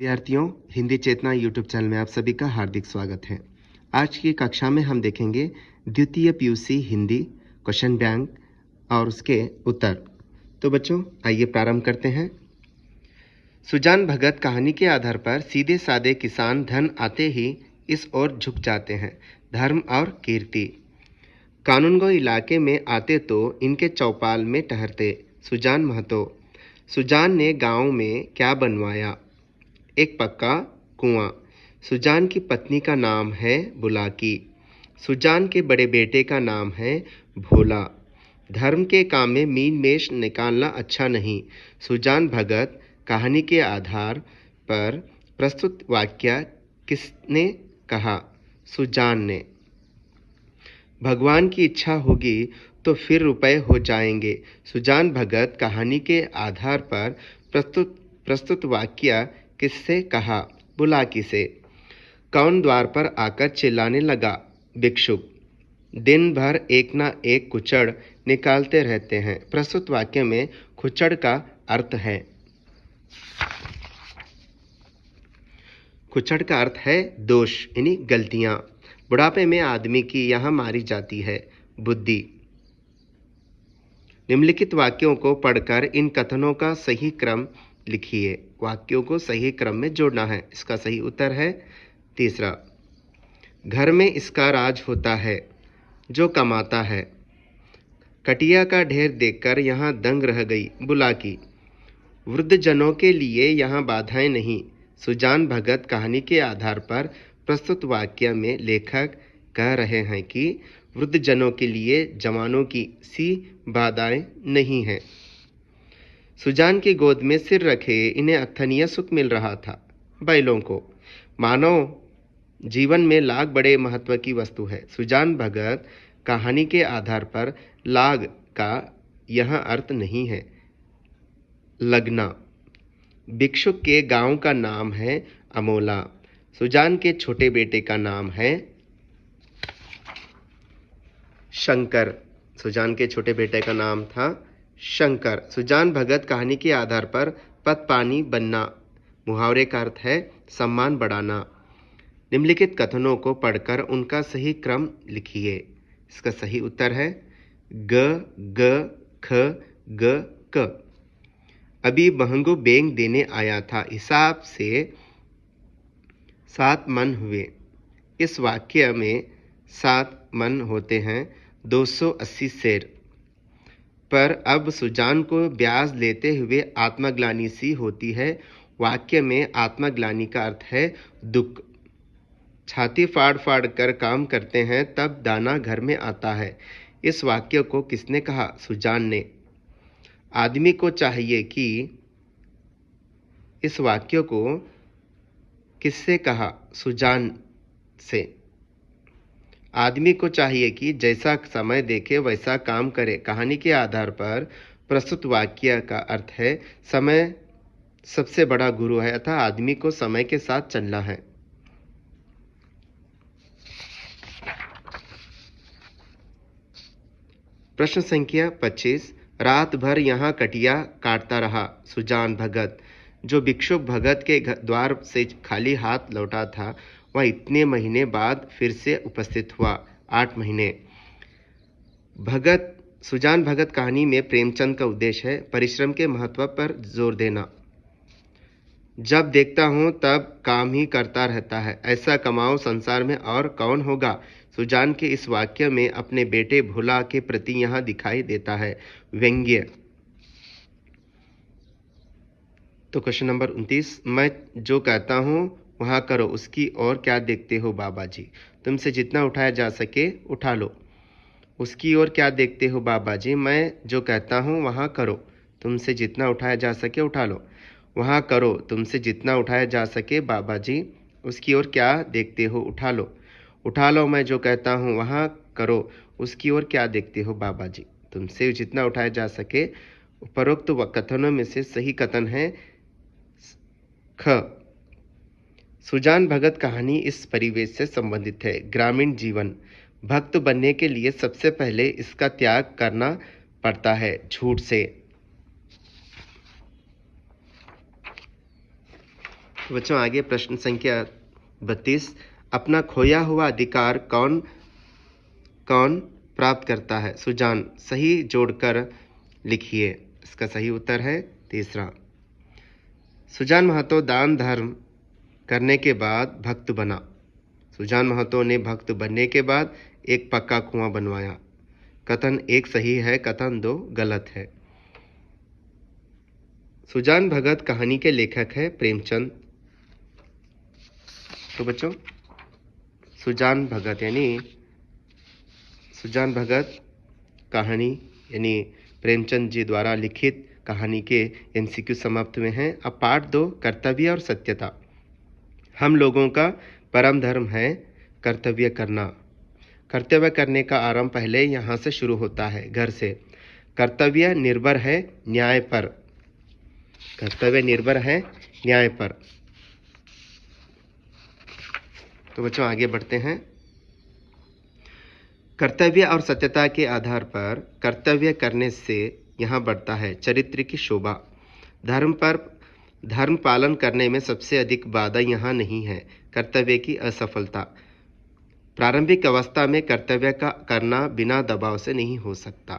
विद्यार्थियों, हिंदी चेतना YouTube channel में आप सभी का हार्दिक स्वागत है। आज की कक्षा में हम देखेंगे द्वितीय पीयूसी हिंदी क्वेश्चन बैंक और उसके उत्तर। तो बच्चों, आइए प्रारंभ करते हैं। सुजान भगत कहानी के आधार पर सीधे साधे किसान धन आते ही इस ओर झुक जाते हैं, धर्म और कीर्ति। कानूनगो इलाके में आते तो इनके चौपाल में ठहरते। सुजान महतो। सुजान ने गांव में क्या बनवाया? एक पक्का कुआं। सुजान की पत्नी का नाम है बुलाकी। सुजान के बड़े बेटे का नाम है भोला। धर्म के काम में मीन मेष निकालना अच्छा नहीं। सुजान भगत कहानी के आधार पर प्रस्तुत वाक्य किसने कहा? सुजान ने। भगवान की इच्छा होगी तो फिर रुपए हो जाएंगे। सुजान भगत कहानी के आधार पर प्रस्तुत वाक्य किससे कहा? बुलाकी से। कौन द्वार पर आकर चिल्लाने लगा? भिक्षुक। दिन भर एक ना एक कुचड़ निकालते रहते हैं। प्रस्तुत वाक्य में कुचड़ का अर्थ है। कुचड़ का अर्थ है दोष यानी गलतियां। बुढ़ापे में आदमी की यहाँ मारी जाती है बुद्धि। निम्नलिखित वाक्यों को पढ़कर इन कथनों का सही क्रम लिखिए। वाक्यों को सही क्रम में जोड़ना है। इसका सही उत्तर है तीसरा। घर में इसका राज होता है जो कमाता है। कटिया का ढेर देखकर यहाँ दंग रह गई बुलाकी। वृद्धजनों के लिए यहाँ बाधाएं नहीं। सुजान भगत कहानी के आधार पर प्रस्तुत वाक्य में लेखक कह रहे हैं कि वृद्धजनों के लिए जवानों की सी बाधाएं नहीं हैं। सुजान की गोद में सिर रखे इन्हें अर्थनीय सुख मिल रहा था। बैलों को। मानव जीवन में लाग बड़े महत्व की वस्तु है। सुजान भगत कहानी के आधार पर लाग का यह अर्थ नहीं है लगना। भिक्षुक के गांव का नाम है अमोला। सुजान के छोटे बेटे का नाम है शंकर। सुजान के छोटे बेटे का नाम था शंकर। सुजान भगत कहानी के आधार पर पत पानी बनना मुहावरे का अर्थ है सम्मान बढ़ाना। निम्नलिखित कथनों को पढ़कर उनका सही क्रम लिखिए। इसका सही उत्तर है ग ग ख ग क। अभी महंगो बैंक देने आया था, हिसाब से 7 मन हुए। इस वाक्य में 7 मन होते हैं 280 सेर। पर अब सुजान को ब्याज लेते हुए आत्मग्लानि सी होती है। वाक्य में आत्मग्लानि का अर्थ है दुख। छाती फाड़ फाड़ कर काम करते हैं तब दाना घर में आता है। इस वाक्य को किसने कहा? सुजान ने। आदमी को चाहिए कि इस वाक्य को किससे कहा? सुजान से। आदमी को चाहिए कि जैसा समय देखे वैसा काम करे। कहानी के आधार पर प्रस्तुत वाक्य का अर्थ है समय सबसे बड़ा गुरु है अतः आदमी को समय के साथ चलना है। प्रश्न संख्या 25। रात भर यहाँ कटिया काटता रहा सुजान भगत। जो भिक्षुक भगत के द्वार से खाली हाथ लौटा था वह इतने महीने बाद फिर से उपस्थित हुआ। 8 महीने। सुजान भगत कहानी में प्रेमचंद का उद्देश्य है परिश्रम के महत्व पर जोर देना। जब देखता हूँ तब काम ही करता रहता है, ऐसा कमाओ संसार में और कौन होगा। सुजान के इस वाक्य में अपने बेटे भोला के प्रति यहाँ दिखाई देता है व्यंग्य। तो क्वेश्चन नंबर 29। मैं जो कहता हूँ वहाँ करो, उसकी ओर क्या देखते हो बाबा जी? तुमसे जितना उठाया जा सके उठा लो। उसकी ओर क्या देखते हो बाबा जी? मैं जो कहता हूँ वहाँ करो, तुमसे जितना उठाया जा सके उठा लो। वहाँ करो, तुमसे जितना उठाया जा सके बाबा जी। उसकी ओर क्या देखते हो? उठा लो। उठा लो, मैं जो कहता हूँ वहाँ करो, उसकी ओर क्या देखते हो बाबा जी? तुमसे जितना उठाया जा सके। उपरोक्त कथनों में से सही कथन है ख। सुजान भगत कहानी इस परिवेश से संबंधित है। ग्रामीण जीवन। भक्त बनने के लिए सबसे पहले इसका त्याग करना पड़ता है झूठ से। तो बच्चों आगे प्रश्न संख्या 32, अपना खोया हुआ अधिकार कौन कौन प्राप्त करता है? सुजान, सही जोड़कर लिखिए। इसका सही उत्तर है तीसरा। सुजान महतो दान धर्म करने के बाद भक्त बना। सुजान महतो ने भक्त बनने के बाद एक पक्का कुआं बनवाया। कथन 1 सही है, कथन 2 गलत है। सुजान भगत कहानी के लेखक है प्रेमचंद। तो बच्चों सुजान भगत कहानी यानी प्रेमचंद जी द्वारा लिखित कहानी के एमसीक्यू समाप्त हुए हैं। अब पार्ट 2, कर्तव्य और सत्यता। हम लोगों का परम धर्म है कर्तव्य करना। कर्तव्य करने का आरंभ पहले यहाँ से शुरू होता है, घर से। कर्तव्य निर्भर है न्याय पर। कर्तव्य निर्भर है न्याय पर। तो बच्चों आगे बढ़ते हैं। कर्तव्य और सत्यता के आधार पर कर्तव्य करने से यहाँ बढ़ता है चरित्र की शोभा। धर्म पालन करने में सबसे अधिक बाधा यहाँ नहीं है कर्तव्य की असफलता। प्रारंभिक अवस्था में कर्तव्य का करना बिना दबाव से नहीं हो सकता।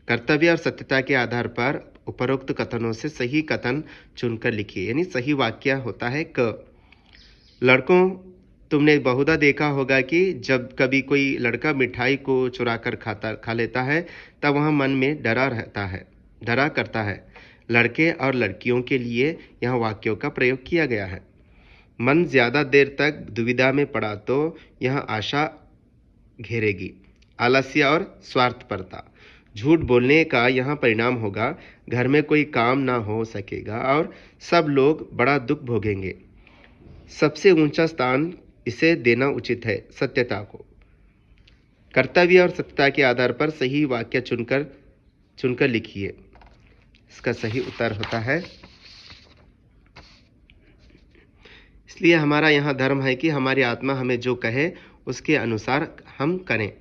कर्तव्य और सत्यता के आधार पर उपरोक्त कथनों से सही कथन चुनकर लिखिए, यानी सही वाक्य होता है क। लड़कों, तुमने बहुधा देखा होगा कि जब कभी कोई लड़का मिठाई को चुरा कर खा लेता है तब वह मन में डरा करता है। लड़के और लड़कियों के लिए यह वाक्यों का प्रयोग किया गया है। मन ज्यादा देर तक दुविधा में पड़ा तो यह आशा घेरेगी, आलस्य और स्वार्थपरता। झूठ बोलने का यह परिणाम होगा, घर में कोई काम ना हो सकेगा और सब लोग बड़ा दुख भोगेंगे। सबसे ऊंचा स्थान इसे देना उचित है सत्यता को। कर्तव्य और सत्यता के आधार पर सही वाक्य चुनकर लिखिए। इसका सही उत्तर होता है, इसलिए हमारा यहाँ धर्म है कि हमारी आत्मा हमें जो कहे उसके अनुसार हम करें।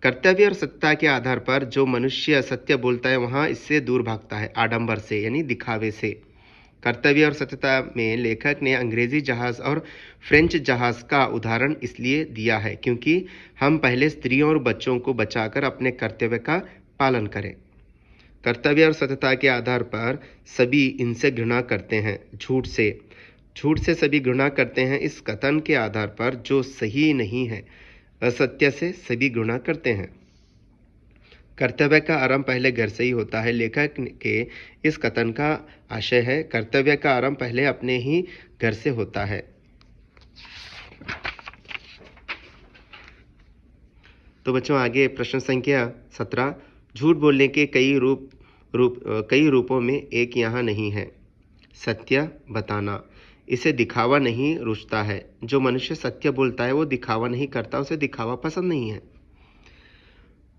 कर्तव्य और सत्यता के आधार पर जो मनुष्य सत्य बोलता है वहाँ इससे दूर भागता है, आडंबर से यानी दिखावे से। कर्तव्य और सत्यता में लेखक ने अंग्रेजी जहाज और फ्रेंच जहाज का उदाहरण इसलिए दिया है क्योंकि हम पहले स्त्रियों और बच्चों को बचाकर अपने कर्तव्य का पालन करें। कर्तव्य और सत्यता के आधार पर सभी इनसे घृणा करते हैं, झूठ से सभी घृणा करते हैं। इस कथन के आधार पर जो सही नहीं है, असत्य से सभी घृणा करते हैं। कर्तव्य का आरंभ पहले घर से ही होता है। लेखक के इस कथन का आशय है कर्तव्य का आरंभ पहले अपने ही घर से होता है। तो बच्चों आगे प्रश्न संख्या 17, झूठ बोलने के कई रूपों में एक यहाँ नहीं है, सत्य बताना। इसे दिखावा नहीं रुचता है। जो मनुष्य सत्य बोलता है वो दिखावा नहीं करता, उसे दिखावा पसंद नहीं है।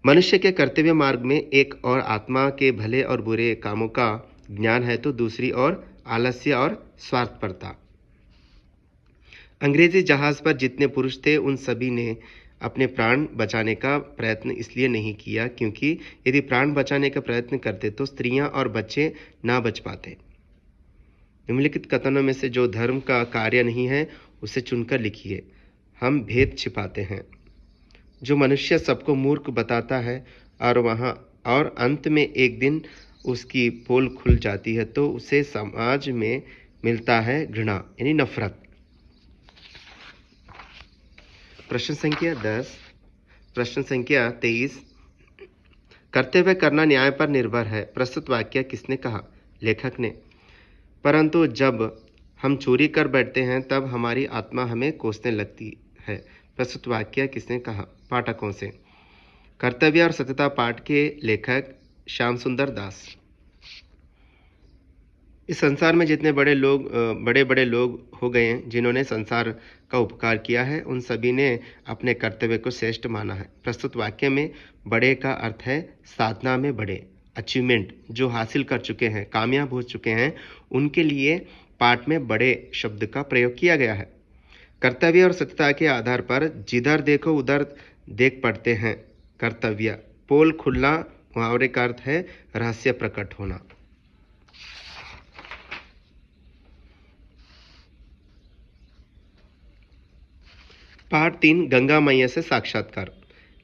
मनुष्य के कर्तव्य मार्ग में एक और आत्मा के भले और बुरे कामों का ज्ञान है तो दूसरी ओर आलस्य और स्वार्थपरता। अंग्रेजी जहाज पर जितने पुरुष थे उन सभी ने अपने प्राण बचाने का प्रयत्न इसलिए नहीं किया क्योंकि यदि प्राण बचाने का प्रयत्न करते तो स्त्रियां और बच्चे ना बच पाते। निम्नलिखित कथनों में से जो धर्म का कार्य नहीं है उसे चुनकर लिखिए। हम भेद छिपाते हैं। जो मनुष्य सबको मूर्ख बताता है और अंत में एक दिन उसकी पोल खुल जाती है तो उसे समाज में मिलता है घृणा यानी नफरत। प्रश्न संख्या 10, प्रश्न संख्या 23, कर्तव्य करना न्याय पर निर्भर है। प्रस्तुत वाक्य किसने कहा? लेखक ने। परंतु जब हम चोरी कर बैठते हैं तब हमारी आत्मा हमें कोसने लगती है। प्रस्तुत वाक्य किसने कहा? पाठकों से। कर्तव्य और सत्यता पाठ के लेखक श्याम सुंदर दास। इस संसार में जितने बड़े बड़े लोग हो गए हैं जिन्होंने संसार का उपकार किया है उन सभी ने अपने कर्तव्य को श्रेष्ठ माना है। प्रस्तुत वाक्य में बड़े का अर्थ है साधना में बड़े, अचीवमेंट, जो हासिल कर चुके हैं, कामयाब हो चुके हैं, उनके लिए पाठ में बड़े शब्द का प्रयोग किया गया है। कर्तव्य और सत्यता के आधार पर जिधर देखो उधर देख पड़ते हैं कर्तव्य। पोल खुलना मुहावरे का अर्थ है रहस्य प्रकट होना। पाठ 3 गंगा मैया से साक्षात्कार।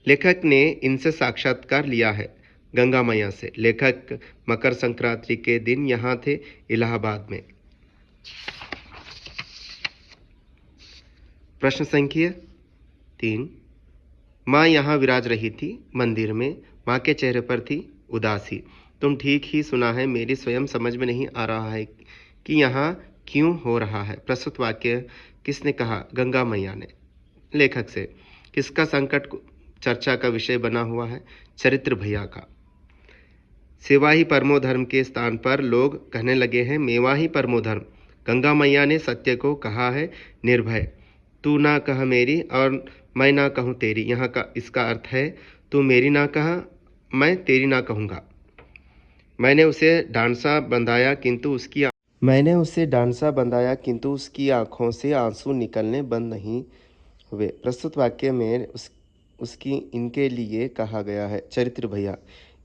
लेखक ने इनसे साक्षात्कार लिया है। गंगा मैया से। लेखक मकर संक्रांति के दिन यहाँ थे, इलाहाबाद में। प्रश्न संख्या 3। माँ यहाँ विराज रही थी मंदिर में। माँ के चेहरे पर थी उदासी। तुम ठीक ही सुना है, मेरी स्वयं समझ में नहीं आ रहा है कि यहाँ क्यों हो रहा है। प्रस्तुत वाक्य किसने कहा? गंगा मैया ने। लेखक से। किसका संकट चर्चा का विषय बना हुआ है? चरित्र भैया का। सेवा ही परमो धर्म के स्थान पर लोग कहने लगे हैं मेवा ही परमो धर्म। गंगा मैया ने सत्य को कहा है निर्भय। तू ना कह मेरी और मैं ना कहूँ तेरी। यहाँ का इसका अर्थ है तू मेरी ना कहा, मैं तेरी ना कहूँगा। मैंने उसे डांसा बंधाया किंतु उसकी आंखों से आंसू निकलने बंद नहीं हुए। प्रस्तुत वाक्य में उसकी इनके लिए कहा गया है। चरित्र भैया।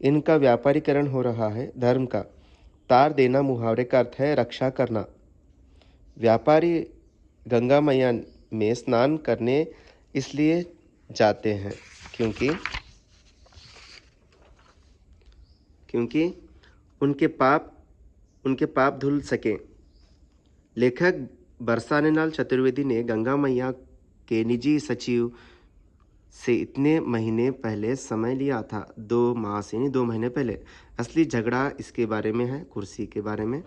इनका व्यापारीकरण हो रहा है। धर्म का। तार देना मुहावरे का अर्थ है रक्षा करना। व्यापारी गंगा मैया में स्नान करने इसलिए जाते हैं क्योंकि उनके पाप धुल सके। लेखक बरसानेलाल चतुर्वेदी ने गंगा मैया के निजी सचिव से इतने महीने पहले समय लिया था। 2 मास यानी 2 महीने पहले। असली झगड़ा इसके बारे में है, कुर्सी के बारे में।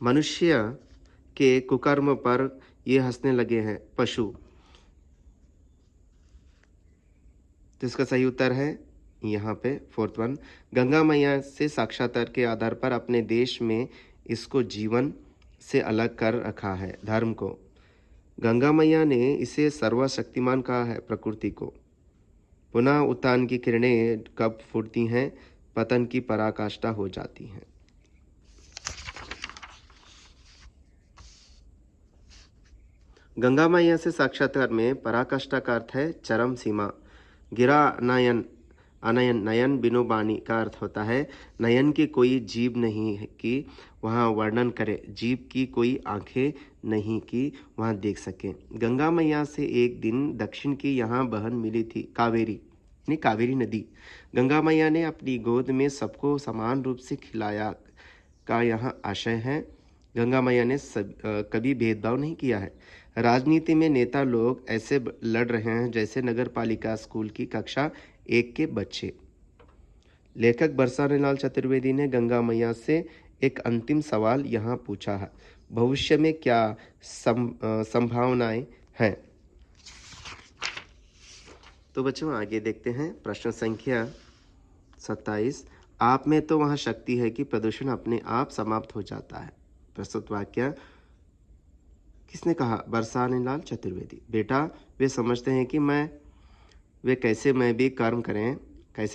मनुष्य के कुकर्म पर ये हंसने लगे हैं पशु। तो इसका सही उत्तर है यहाँ पे 4th वन। गंगा मैया से साक्षात्कार के आधार पर अपने देश में इसको जीवन से अलग कर रखा है। धर्म को। गंगा मैया ने इसे सर्वशक्तिमान कहा है। प्रकृति को। पुनः उत्थान की किरणें कब फूटती हैं? पतन की पराकाष्ठा हो जाती हैं। गंगा मैया से साक्षात्कार में पराकाष्ठा का अर्थ है चरम सीमा। गिरा अनयन नयन बिनोबानी का अर्थ होता है नयन की कोई जीभ नहीं है कि वहाँ वर्णन करे, जीभ की कोई आंखें नहीं कि वहाँ देख सके। गंगा मैया से एक दिन दक्षिण की यहाँ बहन मिली थी, कावेरी नदी। गंगा मैया ने अपनी गोद में सबको समान रूप से खिलाया का यहाँ आशय है। गंगा मैया ने कभी भेदभाव नहीं किया है। राजनीति में नेता लोग ऐसे लड़ रहे हैं जैसे नगर पालिका स्कूल की कक्षा 1 के बच्चे। लेखक बरसानेलाल चतुर्वेदी ने गंगा मैया से एक अंतिम सवाल यहाँ पूछा है। भविष्य में क्या संभावनाएं हैं? तो बच्चों आगे देखते हैं। प्रश्न संख्या 27। आप में तो वहाँ शक्ति है कि प्रदूषण अपने आप समाप्त हो जाता है। प्रस्तुत वाक्य किसने कहा? बरसानेलाल चतुर्वेदी। बेटा वे समझते हैं कि वे कैसे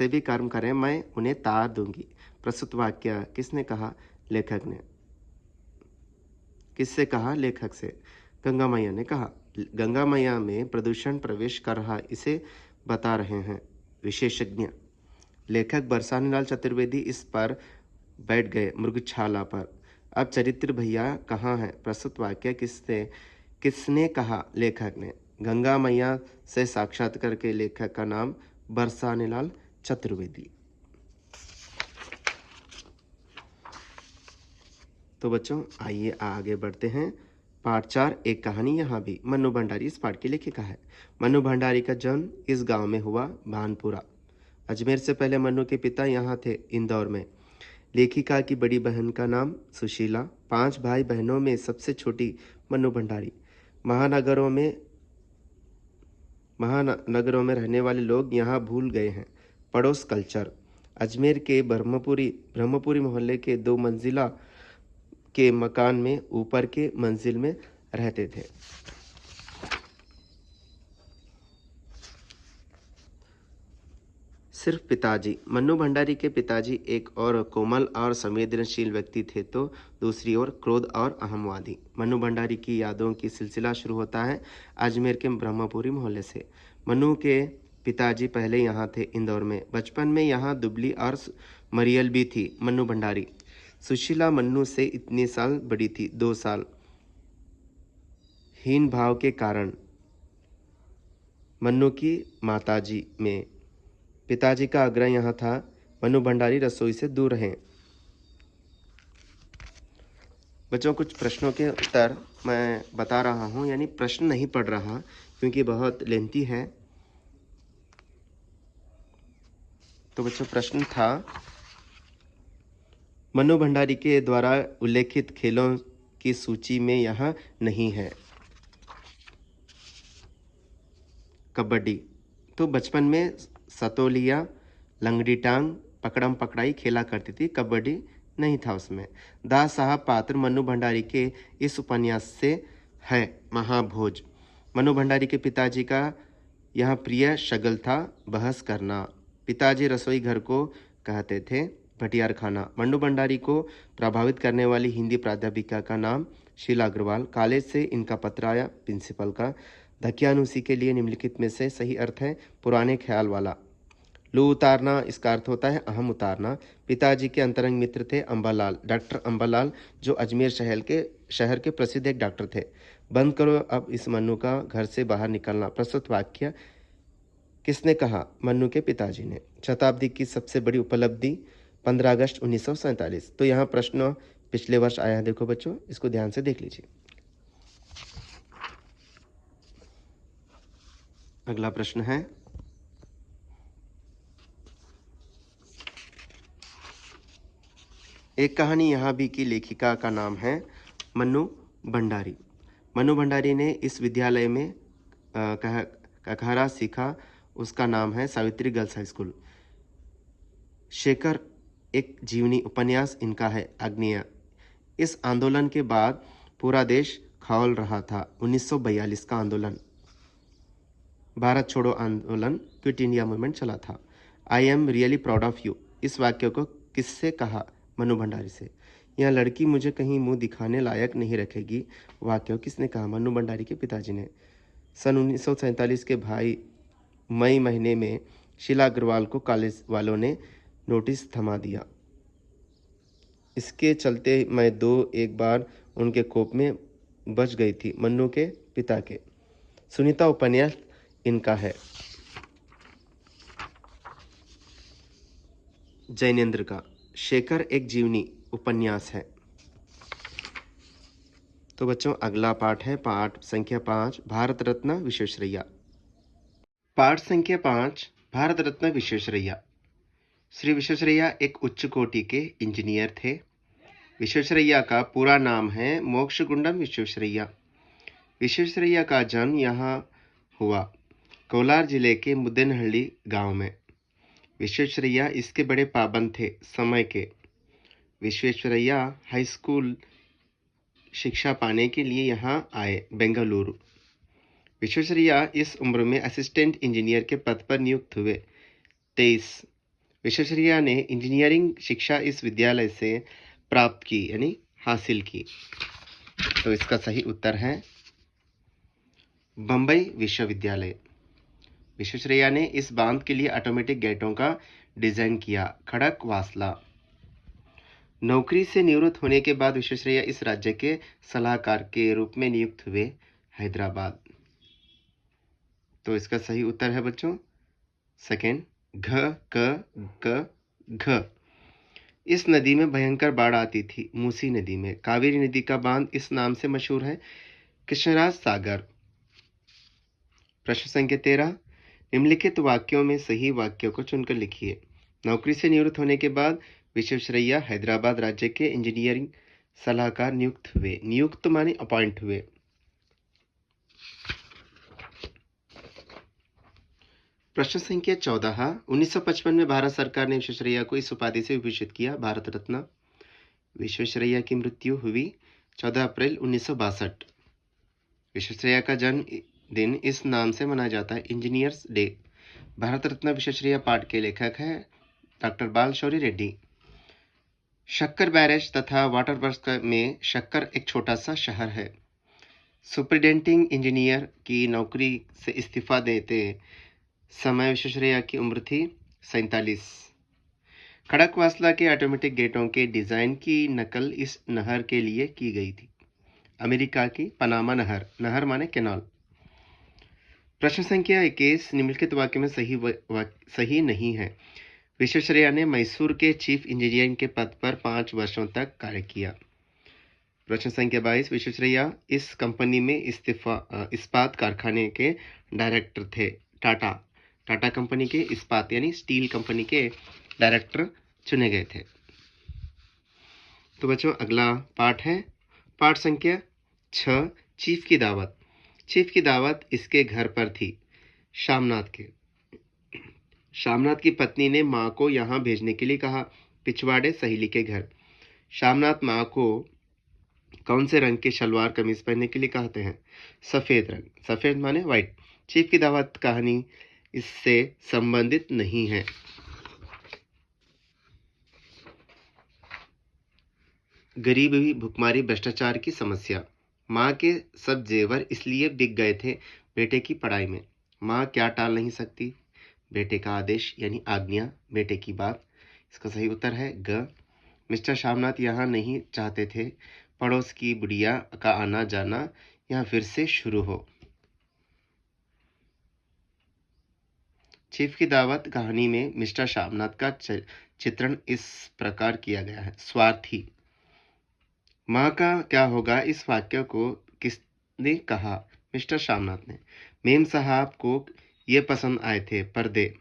भी कर्म करें मैं उन्हें तार दूंगी। प्रस्तुत वाक्य किसने कहा? लेखक ने। किससे कहा? लेखक से। गंगा मैया ने कहा। गंगा मैया में प्रदूषण प्रवेश कर रहा, इसे बता रहे हैं विशेषज्ञ। लेखक बरसानेलाल चतुर्वेदी इस पर बैठ गए मृगशाला पर। अब चरित्र भैया कहाँ है? प्रस्तुत वाक्य किसने कहा? लेखक ने। गंगा मैया से साक्षात्कार के लेखक का नाम बरसानेलाल चतुर्वेदी। तो बच्चों आइए आगे बढ़ते हैं। पाठ 4 एक कहानी। यहाँ भी मन्नू भंडारी इस पाठ की लेखिका है। मन्नू भंडारी का जन्म इस गांव में हुआ, भानपुरा। अजमेर से पहले मन्नू के पिता यहाँ थे, इंदौर में। लेखिका की बड़ी बहन का नाम सुशीला। 5 भाई बहनों में सबसे छोटी मन्नू भंडारी। महानगरों में रहने वाले लोग यहाँ भूल गए हैं पड़ोस कल्चर। अजमेर के ब्रह्मपुरी मोहल्ले के 2 मंजिला के मकान में ऊपर के मंजिल में रहते थे। सिर्फ पिताजी। मन्नू भंडारी के पिताजी एक और कोमल और संवेदनशील व्यक्ति थे तो दूसरी ओर क्रोध और अहमवादी। मन्नू भंडारी की यादों की सिलसिला शुरू होता है अजमेर के ब्रह्मपुरी मोहल्ले से। मन्नू के पिताजी पहले यहाँ थे, इंदौर में। बचपन में यहाँ दुबली और मरियल भी थी मन्नू भंडारी। सुशीला मन्नू से इतने साल बड़ी थी, 2 साल। हीन भाव के कारण मन्नू की माताजी में। पिताजी का आग्रह यहाँ था, मन्नू भंडारी रसोई से दूर रहें। बच्चों, कुछ प्रश्नों के उत्तर मैं बता रहा हूँ, यानी प्रश्न नहीं पढ़ रहा क्योंकि बहुत लेंथी है। तो बच्चों, प्रश्न था, मन्नू भंडारी के द्वारा उल्लेखित खेलों की सूची में यहाँ नहीं है। कबड्डी, तो बचपन में सतोलिया, लंगड़ी टांग, पकड़म पकड़ाई खेला करती थी, कबड्डी नहीं था उसमें। दास साहब पात्र मन्नू भंडारी के इस उपन्यास से है। महाभोज, मन्नू भंडारी के पिताजी का यह प्रिय शगल था, बहस करना। पिताजी रसोई घर को कहते थे भटियार खाना। मन्नू भंडारी को प्रभावित करने वाली हिंदी प्राध्यापिका का नाम शीला अग्रवाल। कॉलेज से इनका पत्र आया प्रिंसिपल का। धकियानुसी के लिए निम्नलिखित में से सही अर्थ है, पुराने ख्याल वाला। लू उतारना, इसका अर्थ होता है अहम उतारना। पिताजी के अंतरंग मित्र थे अंबालाल, डॉक्टर अंबालाल, जो अजमेर शहर के प्रसिद्ध एक डॉक्टर थे। बंद करो अब इस मन्नू का घर से बाहर निकलना। प्रस्तुत वाक्य किसने कहा? मन्नू के पिताजी ने। शताब्दी की सबसे बड़ी उपलब्धि 15 अगस्त 1947। तो यहाँ प्रश्न पिछले वर्ष आया है, देखो बच्चों, इसको ध्यान से देख लीजिए। अगला प्रश्न है, एक कहानी यहाँ भी की लेखिका का नाम है मन्नू भंडारी। मन्नू भंडारी ने इस विद्यालय में कखहरा सीखा, उसका नाम है Savitri girls high school. Shekhar एक जीवनी उपन्यास इनका है आग्नेय। इस आंदोलन के बाद पूरा देश खौल रहा था। 1942 का आंदोलन, भारत छोड़ो आंदोलन, क्विट इंडिया मूवमेंट चला था। I am really proud of you, इस वाक्य को किससे कहा? मन्नू भंडारी से। यह लड़की मुझे कहीं मुंह दिखाने लायक नहीं रखेगी, वाक्य किसने कहा? मन्नू भंडारी के पिताजी ने। सन 1947 के मई महीने में शीला अग्रवाल को कॉलेज वालों ने नोटिस थमा दिया। इसके चलते मैं एक बार उनके कोप में बच गई थी। मन्नू के पिता के। सुनीता उपन्यास इनका है। जैनेन्द्र का शेखर एक जीवनी उपन्यास है। तो बच्चों, अगला पाठ है पाठ संख्या 5, भारत रत्न विश्वेश्वरैया। पाठ संख्या 5, भारत रत्न विश्वेश्वरैया। श्री विश्वेश्वरैया एक उच्च कोटि के इंजीनियर थे। विश्वेश्वरैया का पूरा नाम है मोक्षगुंडम विश्वेश्वरैया। विश्वेश्वरैया का जन्म यहाँ हुआ, कोलार जिले के मुद्देनहಳ್ಳಿ गांव में। विश्वेश्वरैया इसके बड़े पाबंद थे समय के। विश्वेश्वरैया हाई स्कूल शिक्षा पाने के लिए यहाँ आए, बेंगलुरु। विश्वेश्वरैया इस उम्र में असिस्टेंट इंजीनियर के पद पर नियुक्त हुए। 23। विश्वेश्वरैया ने इंजीनियरिंग शिक्षा इस विद्यालय से प्राप्त की, यानी हासिल की। तो इसका सही उत्तर है बंबई विश्वविद्यालय। विश्वेश्वरैया ने इस बांध के लिए ऑटोमेटिक गेटों का डिजाइन किया। खड़कवासला। नौकरी से निवृत्त होने के बाद विश्वेश्वरैया इस राज्य के सलाहकार के रूप में नियुक्त हुए, हैदराबाद। तो इसका सही उत्तर है बच्चों सेकेंड, घ क क घ। इस नदी में भयंकर बाढ़ आती थी, मूसी नदी में। कावेरी नदी का बांध इस नाम से मशहूर है, कृष्णराज सागर। प्रश्न संख्या 13, निम्नलिखित वाक्यों में सही वाक्यों को चुनकर लिखिए। नौकरी से निवृत्त होने के बाद विश्वेश्वरैया हैदराबाद राज्य के इंजीनियरिंग सलाहकार नियुक्त हुए। नियुक्त माने अपॉइंट हुए। प्रश्न संख्या 14, 1955 में भारत सरकार ने विश्वेश्वरैया को इस उपाधि से विभूषित किया, भारत रत्न। विश्वेश्वरैया की मृत्यु हुई 14 अप्रैल 1962। विश्वेश्वरैया का जन्म दिन इस नाम से मनाया जाता है, इंजीनियर्स डे। भारत रत्न विश्वेश्वरैया पाठ के लेखक हैं डॉक्टर बाल शौरी रेड्डी। शक्कर बैरेज तथा वाटर वर्क्स में शक्कर एक छोटा सा शहर है। सुपरिटेंडिंग इंजीनियर की नौकरी से इस्तीफा देते समय विश्वेश्वरैया की उम्र थी 47। खड़कवासला के ऑटोमेटिक गेटों के डिजाइन की नकल इस नहर के लिए की गई थी, अमेरिका की पनामा नहर। नहर माने कैनाल। प्रश्न संख्या 21 निम्नलिखित वाक्य में सही नहीं है। विश्वेश्वरैया ने मैसूर के चीफ इंजीनियरिंग के पद पर 5 वर्षों तक कार्य किया। प्रश्न संख्या 22 विश्वेश्वरैया इस कंपनी में इस्पात कारखाने के डायरेक्टर थे। टाटा कंपनी के इस्पात यानी स्टील कंपनी के डायरेक्टर चुने गए थे। तो बच्चों अगला पाठ है पाठ संख्या 6 चीफ की दावत। चीफ की दावत इसके घर पर थी। शामनाथ की पत्नी ने माँ को यहाँ भेजने के लिए कहा, पिछवाड़े सहेली के घर। शामनाथ माँ को कौन से रंग के शलवार कमीज पहनने के लिए कहते हैं? सफेद रंग। सफेद माने व्हाइट। चीफ की दावत कहानी इससे संबंधित नहीं है। गरीबी, भुखमरी, भ्रष्टाचार की समस्या। माँ के सब जेवर इसलिए बिक गए थे बेटे की पढ़ाई में। माँ क्या टाल नहीं सकती? बेटे का आदेश यानी आज्ञा, बेटे की बात। इसका सही उत्तर है ग। मिस्टर शामनाथ यहाँ नहीं चाहते थे पड़ोस की बुढ़िया का आना जाना यहाँ फिर से शुरू हो। चीफ की दावत कहानी में मिस्टर शामनाथ का चित्रण इस प्रकार किया गया है। स्वार्थी। माँ का क्या होगा इस वाक्य को किसने कहा? मिस्टर शामनाथ ने। मेम साहब को ये पसंद आए थे पर्दे।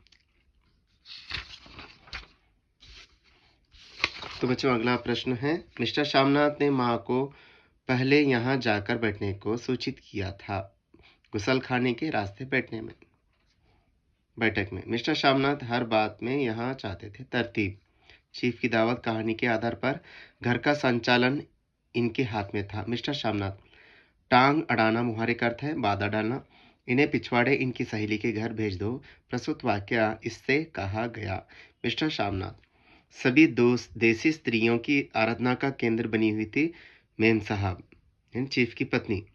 तो बच्चों अगला प्रश्न है मिस्टर शामनाथ ने माँ को पहले यहाँ जाकर बैठने को सूचित किया था गुसल खाने के रास्ते बैठक में। मिस्टर शामनाथ हर बात में यहाँ चाहते थे तरतीब। चीफ की दावत कहानी के आधार पर घर का संचालन इनके हाथ में था। मिस्टर शामनाथ। टांग अड़ाना मुहावरे का अर्थ है बाधा डालना। इन्हें पिछवाड़े इनकी सहेली के घर भेज दो। प्रस्तुत वाक्य इससे कहा गया। मिस्टर शामनाथ। सभी देसी स्त्रियों की आराधना का केंद्र बनी हुई थी मेम साहब चीफ की पत्नी।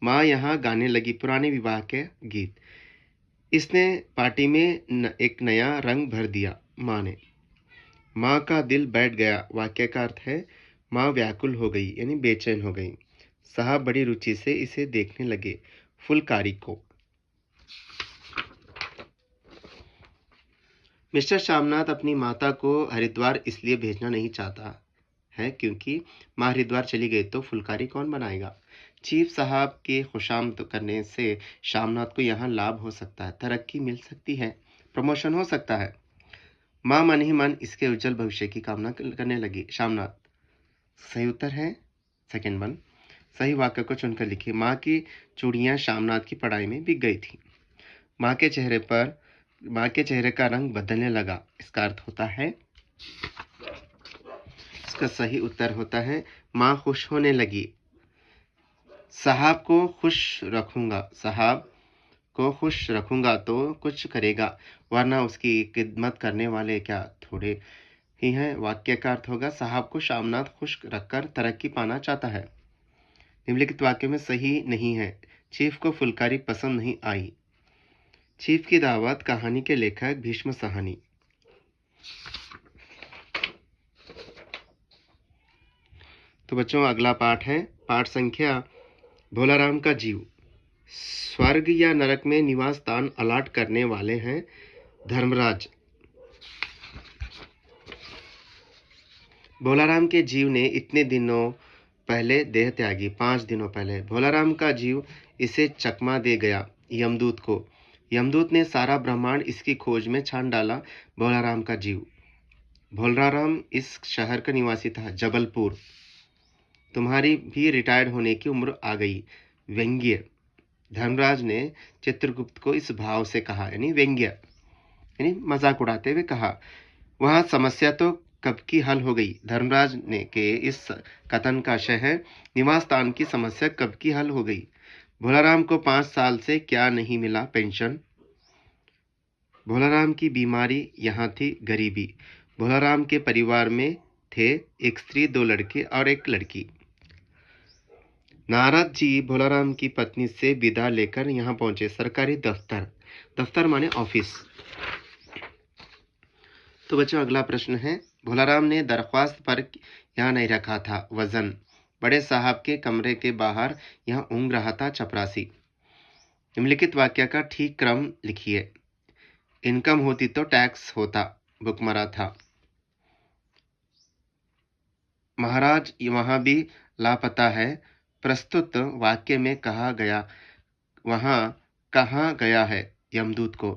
माँ यहाँ गाने लगी पुराने विवाह के गीत। इसने पार्टी में एक नया रंग भर दिया माँ ने। माँ का दिल बैठ गया वाक्य का अर्थ है माँ व्याकुल हो गई यानी बेचैन हो गई। साहब बड़ी रुचि से इसे देखने लगे फुलकारी को। मिस्टर शामनाथ अपनी माता को हरिद्वार इसलिए भेजना नहीं चाहता है क्योंकि माँ हरिद्वार चली गई तो फुलकारी कौन बनाएगा। चीफ साहब के खुशामद करने से शामनाथ को यहाँ लाभ हो सकता है, तरक्की मिल सकती है, प्रमोशन हो सकता है। माँ मन ही मन इसके उज्जवल भविष्य की कामना करने लगी। शामनाथ। सही उत्तर है सेकंड वन। सही वाक्य को चुनकर लिखिए। माँ की चूड़ियां शामनाथ की पढ़ाई में बिक गई थी। माँ के चेहरे का रंग बदलने लगा। इसका अर्थ होता है इसका सही उत्तर होता है माँ खुश होने लगी। साहब को खुश रखूंगा तो कुछ करेगा वरना उसकी खिदमत करने वाले क्या थोड़े ही हैं। वाक्य का अर्थ होगा साहब को शामनाथ खुश रखकर तरक्की पाना चाहता है। निम्नलिखित वाक्य में सही नहीं है। चीफ को फुलकारी पसंद नहीं आई। चीफ की दावत कहानी के लेखक भीष्म साहनी। तो बच्चों अगला पाठ है पाठ संख्या भोलाराम का जीव। स्वर्ग या नरक में निवास स्थान अलाट करने वाले हैं धर्मराज। भोलाराम के जीव ने इतने दिनों पहले देह त्यागी। 5 दिनों पहले भोलाराम का जीव इसे चकमा दे गया यमदूत को। यमदूत ने सारा ब्रह्मांड इसकी खोज में छान डाला। भोलाराम का जीव। भोलाराम इस शहर का निवासी था जबलपुर। तुम्हारी भी रिटायर्ड होने की उम्र आ गई व्यंग्य। धर्मराज ने चित्रगुप्त को इस भाव से कहा यानी व्यंग्य यानी मजाक उड़ाते हुए कहा। वहां समस्या तो कब की हल हो गई। धर्मराज ने के इस कथन का आशय है निवास स्थान की समस्या कब की हल हो गई। भोलाराम को 5 साल से क्या नहीं मिला पेंशन। भोलाराम की बीमारी यहाँ थी गरीबी। भोलाराम के परिवार में थे एक स्त्री, 2 लड़के और एक लड़की। नारद जी भोलाराम की पत्नी से विदा लेकर यहाँ पहुंचे। सरकारी दफ्तर माने ऑफिस। तो बच्चों अगला प्रश्न है भोलाराम ने दरख्वास्त पर यहाँ नहीं रखा था वजन। बड़े साहब के कमरे के बाहर यहाँ ऊँग रहा था चपरासी। निम्नलिखित वाक्य का ठीक क्रम लिखिए। इनकम होती तो टैक्स होता, भुखमरा था। महाराज वहां भी लापता है। प्रस्तुत वाक्य में कहा गया वहां कहा गया है यमदूत को।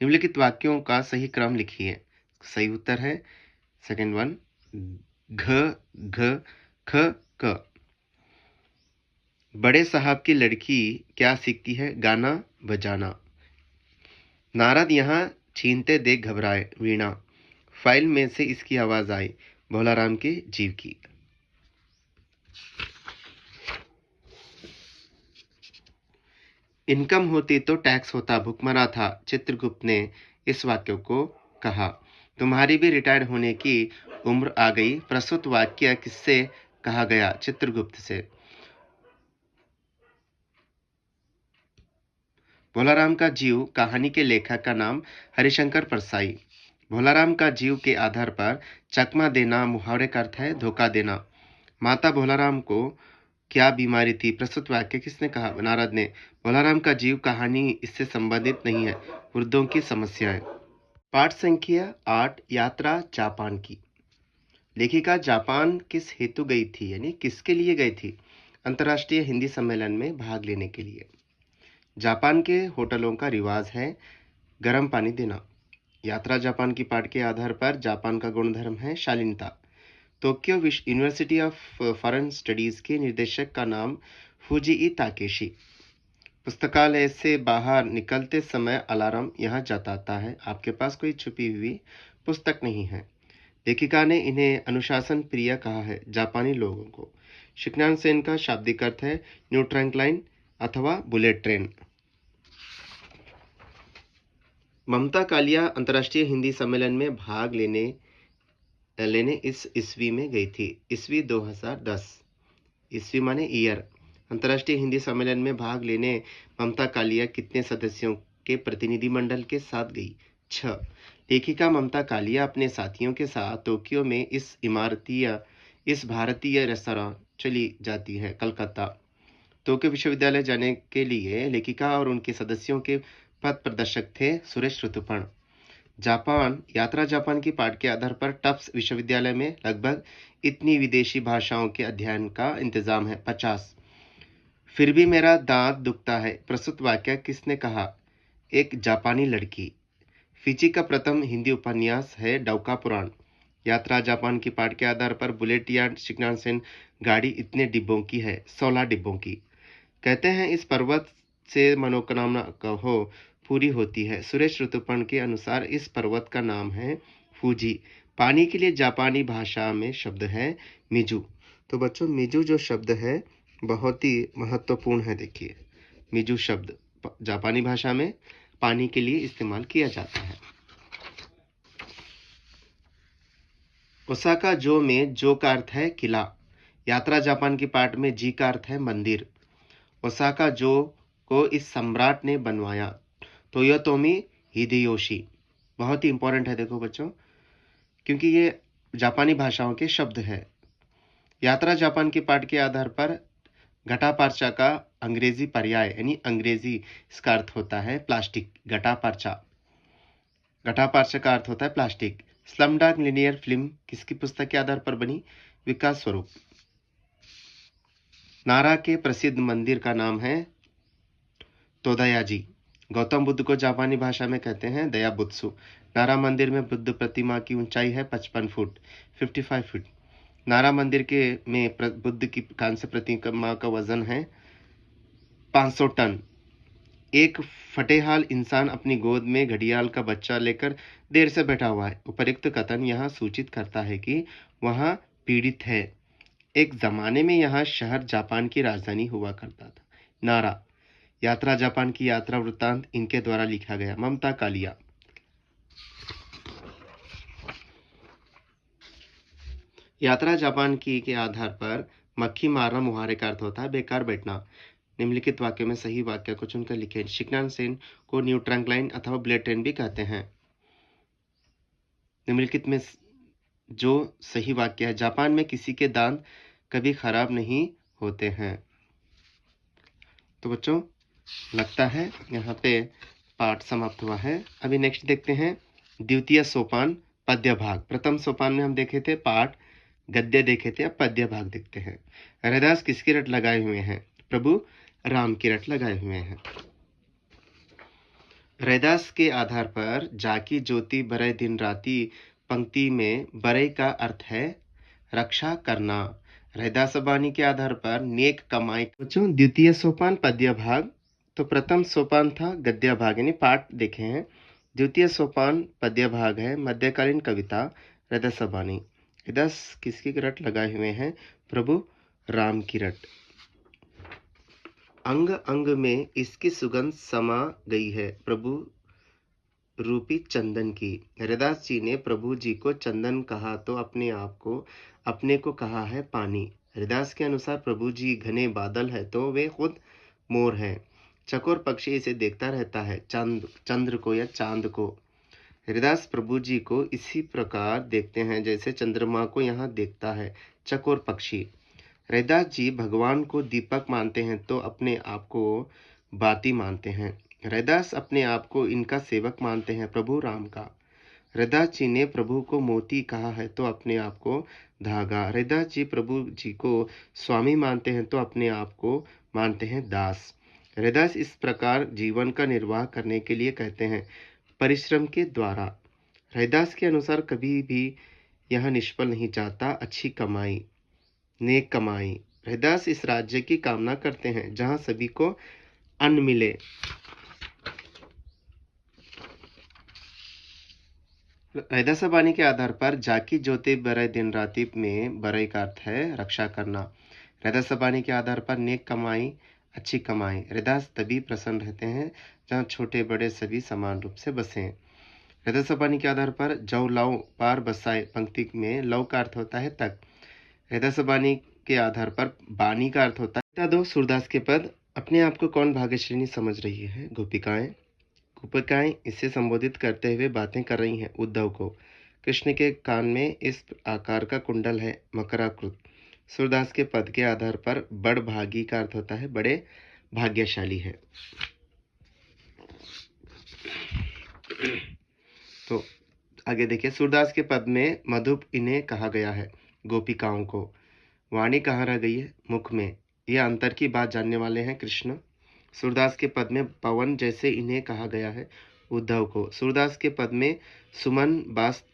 निम्नलिखित वाक्यों का सही क्रम लिखिए। सही उत्तर है सेकंड वन, घ घ ख क। बड़े साहब की लड़की क्या सीखती है? गाना बजाना। नारद यहाँ छीनते देख घबराए। वीणा। फाइल में से इसकी आवाज आई, भोलाराम के जीव की। इनकम होती तो टैक्स होता, भुखमरा था, चित्रगुप्त ने इस वाक्य को कहा। तुम्हारी भी रिटायर होने की उम्र आ गई। प्रस्तुत वाक्य किससे कहा गया? चित्रगुप्त से। भोलाराम का जीव कहानी के लेखक का नाम हरिशंकर परसाई। भोलाराम का जीव के आधार पर चकमा देना मुहावरे का अर्थ है धोखा देना। माता भोलाराम को क्या बीमारी थी? प्रस्तुत वाक्य किसने कहा? नारद ने। भोलाराम का जीव कहानी इससे संबंधित नहीं है, वृद्धों की समस्याएं। पाठ संख्या 8, यात्रा जापान की। लेखिका जापान किस हेतु गई थी, यानी किसके लिए गई थी? अंतर्राष्ट्रीय हिंदी सम्मेलन में भाग लेने के लिए। जापान के होटलों का रिवाज है गर्म पानी देना। यात्रा जापान की पाठ के आधार पर जापान का गुणधर्म है शालीनता। Tokyo university of foreign studies के निर्देशक का नाम फुजिई ताकेशी। पुस्तकालय से बाहर निकलते समय अलार्म यहाँ जताता है आपके पास कोई छुपी हुई पुस्तक नहीं है। लेखिका ने इन्हें अनुशासन प्रिय कहा है जापानी लोगों को। शिक्षण सेन का शाब्दिक अर्थ है न्यू ट्रंक लाइन अथवा बुलेट ट्रेन। ममता कालिया अंतर्राष्ट्रीय हिंदी सम्मेलन में भाग लेने इस ईस्वी में गई थी। ईस्वी 2010। ईस्वी माने ईयर। अंतर्राष्ट्रीय हिंदी सम्मेलन में भाग लेने ममता कालिया कितने सदस्यों के प्रतिनिधिमंडल के साथ गई? 6। लेखिका ममता कालिया अपने साथियों के साथ टोक्यो में इस भारतीय रेस्तरां चली जाती है। कलकत्ता। टोक्यो विश्वविद्यालय जाने के लिए लेखिका और उनके सदस्यों के पथ प्रदर्शक थे सुरेश ऋतुपर्ण। जापान। यात्रा जापान की पाठ के आधार पर टफ्ट्स विश्वविद्यालय में लगभग इतनी विदेशी भाषाओं के अध्ययन का इंतजाम है 50। फिर भी मेरा दांत दुखता है। प्रस्तुत वाक्य किसने कहा? एक जापानी लड़की। फिजी का प्रथम हिंदी उपन्यास है डौका पुराण। यात्रा जापान की पाठ के आधार पर बुलेट या शिंकानसेन गाड़ी इतने डिब्बों की है? 16 डिब्बों की। कहते हैं इस पर्वत से मनोकामना कहो पूरी होती है। सुरेश ऋतुपर्ण के अनुसार इस पर्वत का नाम है फूजी। पानी के लिए जापानी भाषा में शब्द है मिजू। तो बच्चों मिजू जो शब्द है बहुत ही महत्वपूर्ण है। देखिए मिजू शब्द जापानी भाषा में पानी के लिए इस्तेमाल किया जाता है। ओसाका जो में जो का अर्थ है किला। यात्रा जापान की पाठ में जी का अर्थ है मंदिर। ओसाका जो को इस सम्राट ने बनवाया। टोयोतोमी हिदेयोशी। बहुत ही इंपॉर्टेंट है देखो बच्चों, क्योंकि ये जापानी भाषाओं के शब्द है। यात्रा जापान के पाठ के आधार पर घटापार्चा का अंग्रेजी पर्याय यानी अंग्रेजी इसका अर्थ होता है प्लास्टिक। घटापार्चा का अर्थ होता है प्लास्टिक। स्लमडॉग मिलियनेयर फिल्म किसकी पुस्तक के आधार पर बनी? विकास स्वरूप। नारा के प्रसिद्ध मंदिर का नाम है तोदायाजी। गौतम बुद्ध को जापानी भाषा में कहते हैं दयाबुत्सु। नारा मंदिर में बुद्ध प्रतिमा की ऊंचाई है 55 फुट 55 फीट। नारा मंदिर के में बुद्ध की कांस्य प्रतिमा का वजन है 500 टन। एक फटेहाल इंसान अपनी गोद में घड़ियाल का बच्चा लेकर देर से बैठा हुआ है। उपरोक्त कथन यहाँ सूचित करता है कि वहाँ पीड़ित है। एक जमाने में यहाँ शहर जापान की राजधानी हुआ करता था। नारा। यात्रा जापान की यात्रा वृत्तांत इनके द्वारा लिखा गया। ममता कालिया। यात्रा जापान की के आधार पर मक्खी मारना मुहावरे का अर्थ होता है बेकार बैठना। निम्नलिखित वाक्य में सही वाक्य को चुनकर लिखें। शिंकानसेन को न्यू ट्रंक लाइन अथवा बुलेट ट्रेन भी कहते हैं। निम्नलिखित में जो सही वाक्य है, जापान में किसी के दांत कभी खराब नहीं होते हैं। तो बच्चों लगता है यहाँ पे पाठ समाप्त हुआ है। अभी नेक्स्ट देखते हैं द्वितीय सोपान पद्य भाग। प्रथम सोपान में हम देखे थे पाठ गद्य देखे थे, अब पद्य भाग देखते हैं। रैदास किसकी रट लगाए हुए हैं? प्रभु राम की रट लगाए हुए हैं। रैदास के आधार पर जाकी ज्योति बरय दिन राती पंक्ति में बरय का अर्थ है रक्षा करना। रैदास बानी के आधार पर नेक कमाई। बच्चों द्वितीय सोपान पद्य भाग, तो प्रथम सोपान था गद्य भाग यानी पाठ देखे हैं। द्वितीय सोपान पद्य भाग है मध्यकालीन कविता रैदास बानी। रैदास किसकी रट लगाए हुए हैं? प्रभु राम की रट। अंग अंग में इसकी सुगंध समा गई है प्रभु रूपी चंदन की। रैदास जी ने प्रभु जी को चंदन कहा तो अपने को कहा है पानी। रैदास के अनुसार प्रभु जी घने बादल है तो वे खुद मोर है। चकोर पक्षी इसे देखता रहता है, चंद्र को या चांद को। रैदास प्रभु जी को इसी प्रकार देखते हैं जैसे चंद्रमा को यहाँ देखता है चकोर पक्षी। रैदास जी भगवान को दीपक मानते हैं तो अपने आप को बाती मानते हैं। रैदास अपने आप को इनका सेवक मानते हैं प्रभु राम का। रैदास जी ने प्रभु को मोती कहा है तो अपने आप को धागा। रैदास जी प्रभु जी को स्वामी मानते हैं तो अपने आप को मानते हैं दास। रैदास इस प्रकार जीवन का निर्वाह करने के लिए कहते हैं परिश्रम के द्वारा। रैदास के अनुसार कभी भी यह निष्फल नहीं चाहता अच्छी कमाई, नेक कमाई। रैदास इस राज्य की कामना करते हैं जहां सभी को अन्न मिले। रैदास बानी के आधार पर जाकी ज्योति बरय दिन राति में बरय का अर्थ है रक्षा करना। रैदास बानी के आधार पर नेक कमाई, अच्छी कमाई। रैदास तभी प्रसन्न रहते हैं जहाँ छोटे बड़े सभी समान रूप से बसे। रैदास बानी के आधार पर जौ लव पार बसाए पंक्ति में लव का अर्थ होता है तक। रैदास बानी के आधार पर बानी का अर्थ होता है। दो सूरदास के पद अपने आप को कौन भाग्यश्रेणी समझ रही है? गोपिकाएं। गोपिकाएं इसे संबोधित करते हुए बातें कर रही हैं उद्धव को। कृष्ण के कान में इस आकार का कुंडल है मकराकृत। सूरदास के पद के आधार पर बड़ भागी का अर्थ होता है बड़े भाग्यशाली है। तो आगे देखिए सूरदास के पद में मधुप इन्हें कहा गया है गोपिकाओं को। वाणी कहाँ रह गई है? मुख में। यह अंतर की बात जानने वाले हैं कृष्ण। सूरदास के पद में पवन जैसे इन्हें कहा गया है उद्धव को। सूरदास के पद में सुमन बास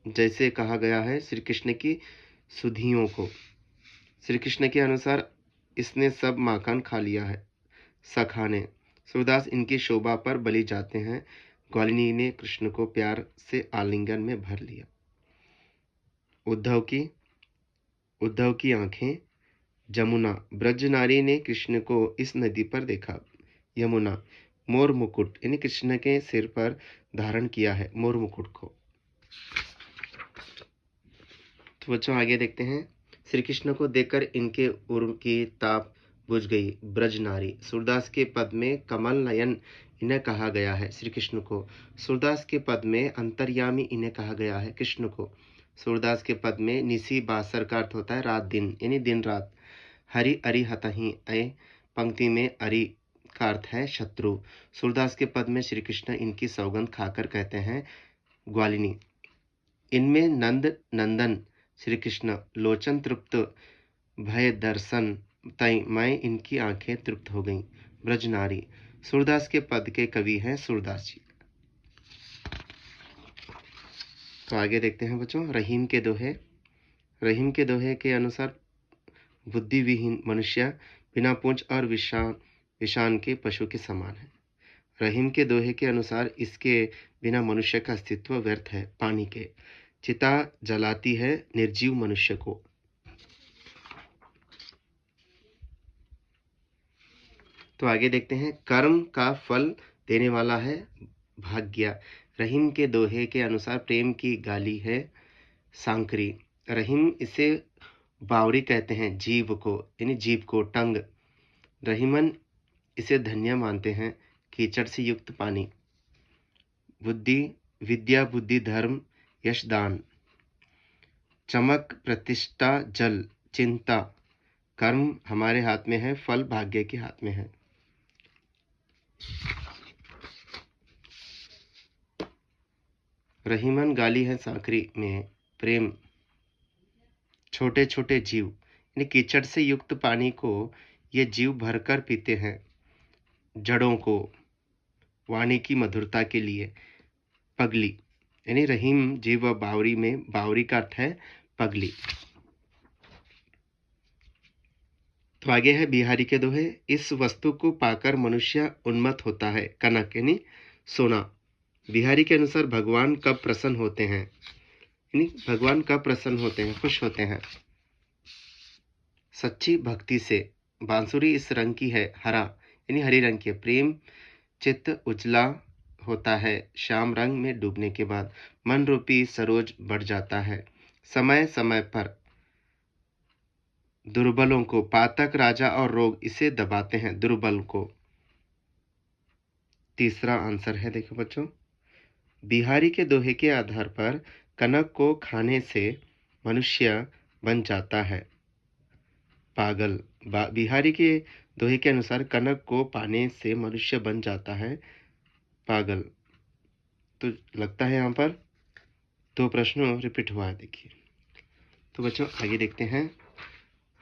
जैसे कहा गया है श्री कृष्ण की सुधियों को। श्री कृष्ण के अनुसार इसने सब माखन खा लिया है सखा ने। सूरदास इनकी शोभा पर बलि जाते हैं। ग्वालिनी ने कृष्ण को प्यार से आलिंगन में भर लिया। उद्धव की आंखें जमुना। ब्रज नारी ने कृष्ण को इस नदी पर देखा यमुना। मोर मुकुट यानी कृष्ण के सिर पर धारण किया है मोर मुकुट को। तो बच्चों आगे देखते हैं श्री कृष्ण को देखकर इनके उर्व की ताप बुझ गई ब्रज नारी। सूरदास के पद में कमल नयन इन्हें कहा गया है श्री कृष्ण को। सूरदास के पद में अंतर्यामी इन्हें कहा गया है कृष्ण को। सूरदास के पद में निसी बासर का अर्थ होता है रात दिन यानी दिन रात। हरि अरि हतहि अय पंक्ति में अरि का अर्थ है शत्रु। सूरदास के पद में श्री कृष्ण इनकी सौगंध खाकर कहते हैं ग्वालिनी। इनमें नंद नंदन श्री कृष्ण लोचन तृप्त भय दर्शन तय मैं इनकी आंखें तृप्त हो गईं ब्रज नारी। सूरदास के पद के कवि हैं सूरदास जी। तो आगे देखते हैं बच्चों रहीम के दोहे। रहीम के दोहे के अनुसार बुद्धिविहीन मनुष्य बिना पूंछ और विषान के पशु के समान है। रहीम के दोहे के अनुसार इसके बिना मनुष्य का अस्तित्व व्यर्थ है पानी के। चिता जलाती है निर्जीव मनुष्य को। तो आगे देखते हैं कर्म का फल देने वाला है भाग्य। रहीम के दोहे के अनुसार प्रेम की गाली है सांकरी। रहीम इसे बावरी कहते हैं जीव को यानी जीव को टंग। रहीमन इसे धन्य मानते हैं कीचड़ से युक्त पानी। बुद्धि विद्या बुद्धि धर्म यश दान। चमक प्रतिष्ठा जल चिंता। कर्म हमारे हाथ में है फल भाग्य के हाथ में है। रहीमन गाली है साकरी में प्रेम छोटे छोटे जीव, यानी कीचड़ से युक्त पानी को ये जीव भरकर पीते हैं जड़ों को वाणी की मधुरता के लिए। पगली, यानी रहीम जीव व बावरी में बावरी का अर्थ है पगली। तो आगे है बिहारी के दोहे। इस वस्तु को पाकर मनुष्य उन्मत्त होता है। कनक यानी सोना। बिहारी के अनुसार भगवान कब प्रसन्न होते हैं, यानी भगवान कब प्रसन्न होते हैं, खुश होते हैं। सच्ची भक्ति से। बांसुरी इस रंग की है, हरा यानी हरी रंग की है। प्रेम चित्त उजला होता है श्याम रंग में डूबने के बाद। मन रूपी सरोज बढ़ जाता है समय समय पर। दुर्बलों को पातक राजा और रोग इसे दबाते हैं दुर्बल को। तीसरा आंसर है, देखो बच्चों, बिहारी के दोहे के आधार पर कनक को खाने से मनुष्य बन जाता है पागल। बिहारी के दोहे के अनुसार कनक को पाने से मनुष्य बन जाता है पागल। तो लगता है यहाँ पर दो प्रश्नों रिपीट हुआ है, देखिए। तो बच्चों आगे देखते हैं।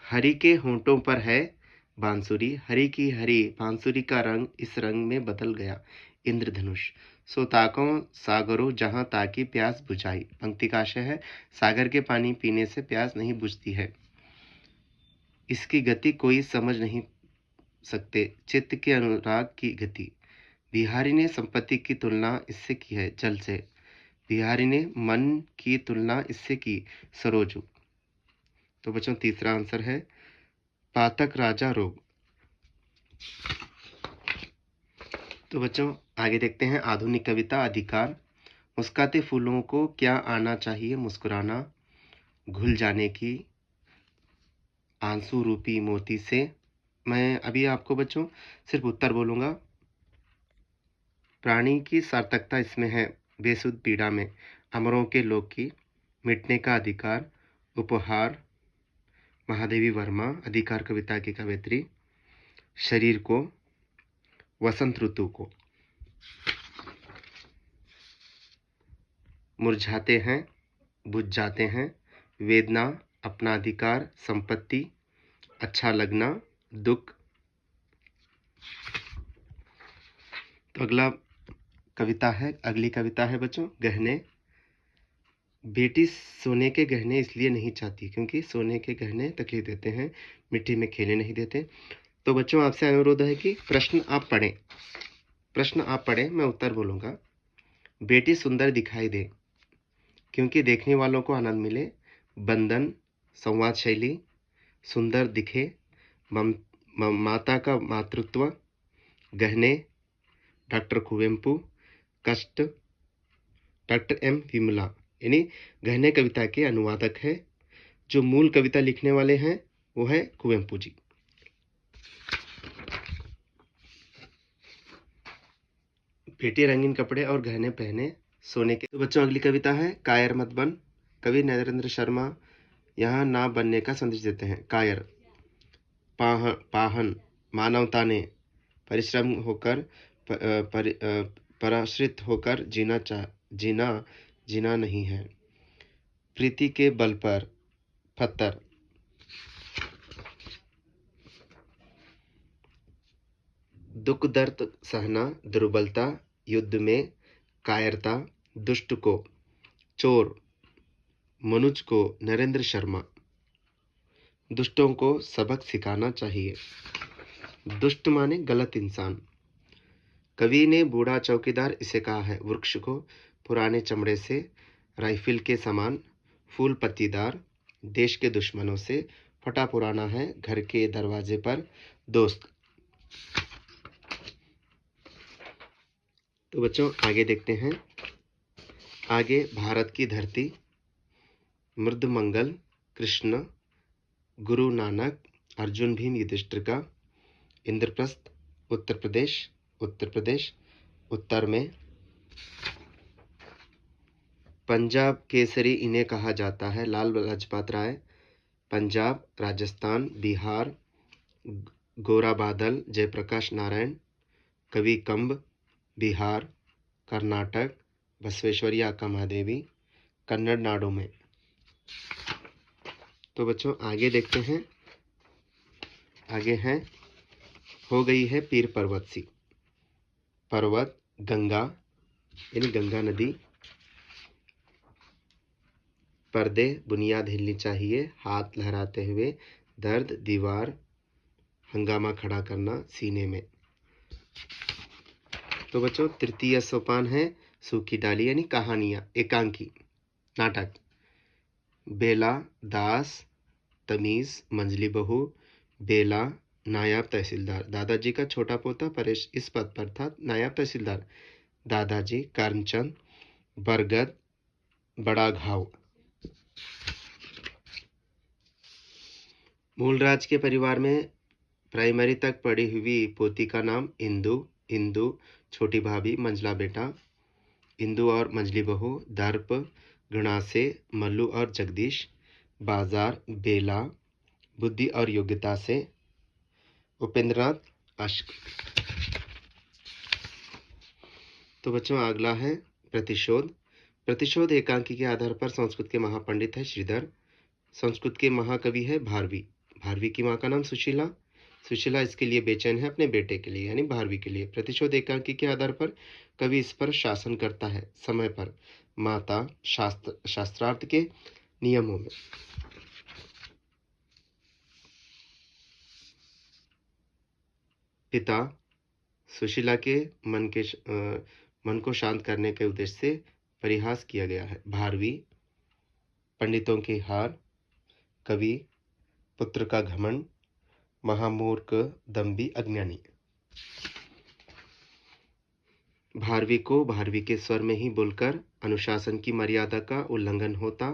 हरि के होंठों पर है बांसुरी, हरि की हरी बांसुरी का रंग इस रंग में बदल गया इंद्रधनुष। सो ताको सागरों जहां ताकि प्यास बुझाई। पंक्ति का आशय है सागर के पानी पीने से प्यास नहीं बुझती है, इसकी गति कोई समझ नहीं सकते, चित्त के अनुराग की गति। बिहारी ने संपत्ति की तुलना इससे की है जल से, बिहारी ने मन की तुलना इससे की सरोज। तो बच्चों तीसरा आंसर है पातक राजा रोग। तो बच्चों आगे देखते हैं आधुनिक कविता अधिकार। मुस्कुराते फूलों को क्या आना चाहिए मुस्कुराना, घुल जाने की आंसू रूपी मोती से। मैं अभी आपको बच्चों सिर्फ उत्तर बोलूंगा। प्राणी की सार्थकता इसमें है बेसुध पीड़ा में, अमरों के लोक की, मिटने का अधिकार, उपहार महादेवी वर्मा अधिकार कविता की कवयित्री, शरीर को, वसंत ऋतु को। मुरझाते हैं बुझ जाते हैं, वेदना अपना अधिकार, संपत्ति अच्छा लगना, दुख। तो अगली कविता है बच्चों गहने। बेटी सोने के गहने इसलिए नहीं चाहती क्योंकि सोने के गहने तकलीफ देते हैं, मिट्टी में खेलने नहीं देते। तो बच्चों आपसे अनुरोध है कि प्रश्न आप पढ़ें, मैं उत्तर बोलूंगा। बेटी सुंदर दिखाई दे क्योंकि देखने वालों को आनंद मिले, बंधन संवाद शैली, सुंदर दिखे, माता का मातृत्व, गहने डॉक्टर कुवेंपु, कष्ट डॉक्टर एम विमला। यानी गहने कविता के अनुवादक है, जो मूल कविता लिखने वाले हैं वो है कुवेंपु जी। बेटी रंगीन कपड़े और गहने पहने सोने के। तो बच्चों अगली कविता है कायर मत बन। कवि नरेंद्र शर्मा यहाँ ना बनने का संदेश देते हैं। कायर पाहन मानवता ने परिश्रम होकर पराश्रित होकर जीना नहीं है, प्रीति के बल पर पत्थर। दुख दर्द सहना दुर्बलता, युद्ध में कायरता, दुष्ट को चोर, मनुज को नरेंद्र शर्मा। दुष्टों को सबक सिखाना चाहिए। दुष्ट माने गलत इंसान। कवि ने बूढ़ा चौकीदार इसे कहा है। वृक्ष को पुराने चमड़े से, राइफल के समान, फूल पत्तीदार, देश के दुश्मनों से फटा पुराना है, घर के दरवाजे पर दोस्त। तो बच्चों आगे देखते हैं। आगे भारत की धरती, मृदमंगल, कृष्ण, गुरु नानक, अर्जुन भीम युधिष्ठिर का, इंद्रप्रस्थ, उत्तर प्रदेश उत्तर में, पंजाब केसरी इन्हें कहा जाता है। लाल लाजपत राय, पंजाब, राजस्थान, बिहार, गोरा बादल, जयप्रकाश नारायण, कवि कंब, बिहार, कर्नाटक, बसवेश्वरी अक्का महादेवी, कन्नड़ नाडु में। तो बच्चों आगे देखते हैं। आगे है, हो गई है पीर पर्वत सी। पर्वत, गंगा यानी गंगा नदी, पर्दे, बुनियाद हिलनी चाहिए, हाथ लहराते हुए, दर्द, दीवार, हंगामा खड़ा करना सीने में। तो बच्चों तृतीय सोपान है सूखी डाली यानी कहानियां, एकांकी, नाटक। बेला, दास, तमीज, मंझली बहू, बेला, नायब तहसीलदार। दादाजी का छोटा पोता परेश इस पद पर था, नायब तहसीलदार। दादाजी, करमचंद, बरगद, बड़ा घाव। मूलराज के परिवार में प्राइमरी तक पढ़ी हुई पोती का नाम इंदु। इंदु, छोटी भाभी, मंझला बेटा। इंदु और मंझली बहू, दर्प, गणासे, मल्लू और जगदीश। बाजार, बेला, बुद्धि और योग्यता से, उपेंद्रनाथ, अश्क। तो बच्चों अगला है प्रतिशोध। प्रतिशोध एकांकी के आधार पर संस्कृत के महापंडित है श्रीधर। संस्कृत के महाकवि है भारवी। भारवी की माँ का नाम सुशीला। सुशीला इसके लिए बेचैन है अपने बेटे के लिए यानी भारवी के लिए। प्रतिशोध एकांकी के आधार पर कवि इस पर शासन करता है समय पर, माता, शास्त्रार्थ के नियमों में। पिता, सुशीला के मन को शांत करने के उद्देश्य से परिहास किया गया है। भारवी, पंडितों की हार, कवि, पुत्र का घमंड, महामूर्ख, दम्भी, अज्ञानी। भारवी को भारवी के स्वर में ही बोलकर अनुशासन की मर्यादा का उल्लंघन होता।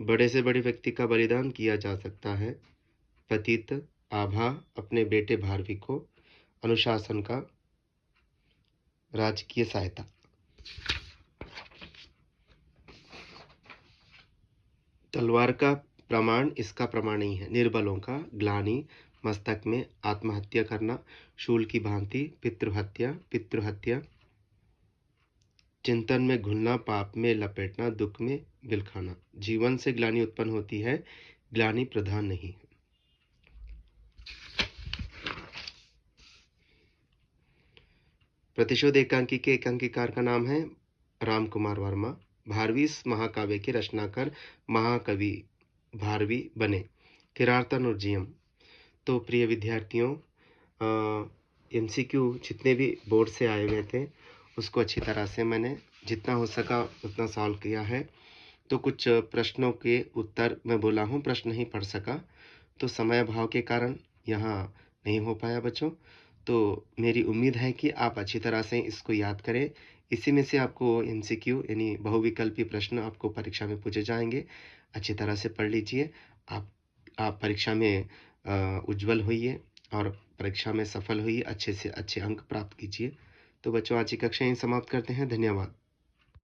बड़े से बड़े व्यक्ति का बलिदान किया जा सकता है। पतित, आभा, अपने बेटे भारवी को अनुशासन का राजकीय सहायता। तलवार का प्रमाण इसका प्रमाण नहीं है। निर्बलों का, ग्लानि, मस्तक में आत्महत्या करना, शूल की भांति, पितृहत्या, चिंतन में घुलना, पाप में लपेटना, दुख में बिलखाना। जीवन से ग्लानि उत्पन्न होती है, ग्लानि प्रधान नहीं है। प्रतिशोध एकांकी के एकांकीकार का नाम है राम कुमार वर्मा। भारवी इस महाकाव्य के रचनाकार महाकवि भारवी बने। किरारतन और जीएम। तो प्रिय विद्यार्थियों, एमसीक्यू जितने भी बोर्ड से आए हुए थे उसको अच्छी तरह से मैंने जितना हो सका उतना सॉल्व किया है। तो कुछ प्रश्नों के उत्तर मैं बोला हूँ, प्रश्न नहीं पढ़ सका, तो समय अभाव के कारण यहाँ नहीं हो पाया बच्चों। तो मेरी उम्मीद है कि आप अच्छी तरह से इसको याद करें। इसी में से आपको एमसीक्यू यानी बहुविकल्पी प्रश्न आपको परीक्षा में पूछे जाएंगे। अच्छी तरह से पढ़ लीजिए। आप परीक्षा में उज्जवल होइए और परीक्षा में सफल होइए, अच्छे से अच्छे अंक प्राप्त कीजिए। तो बच्चों आज की कक्षा यहीं समाप्त करते हैं। धन्यवाद।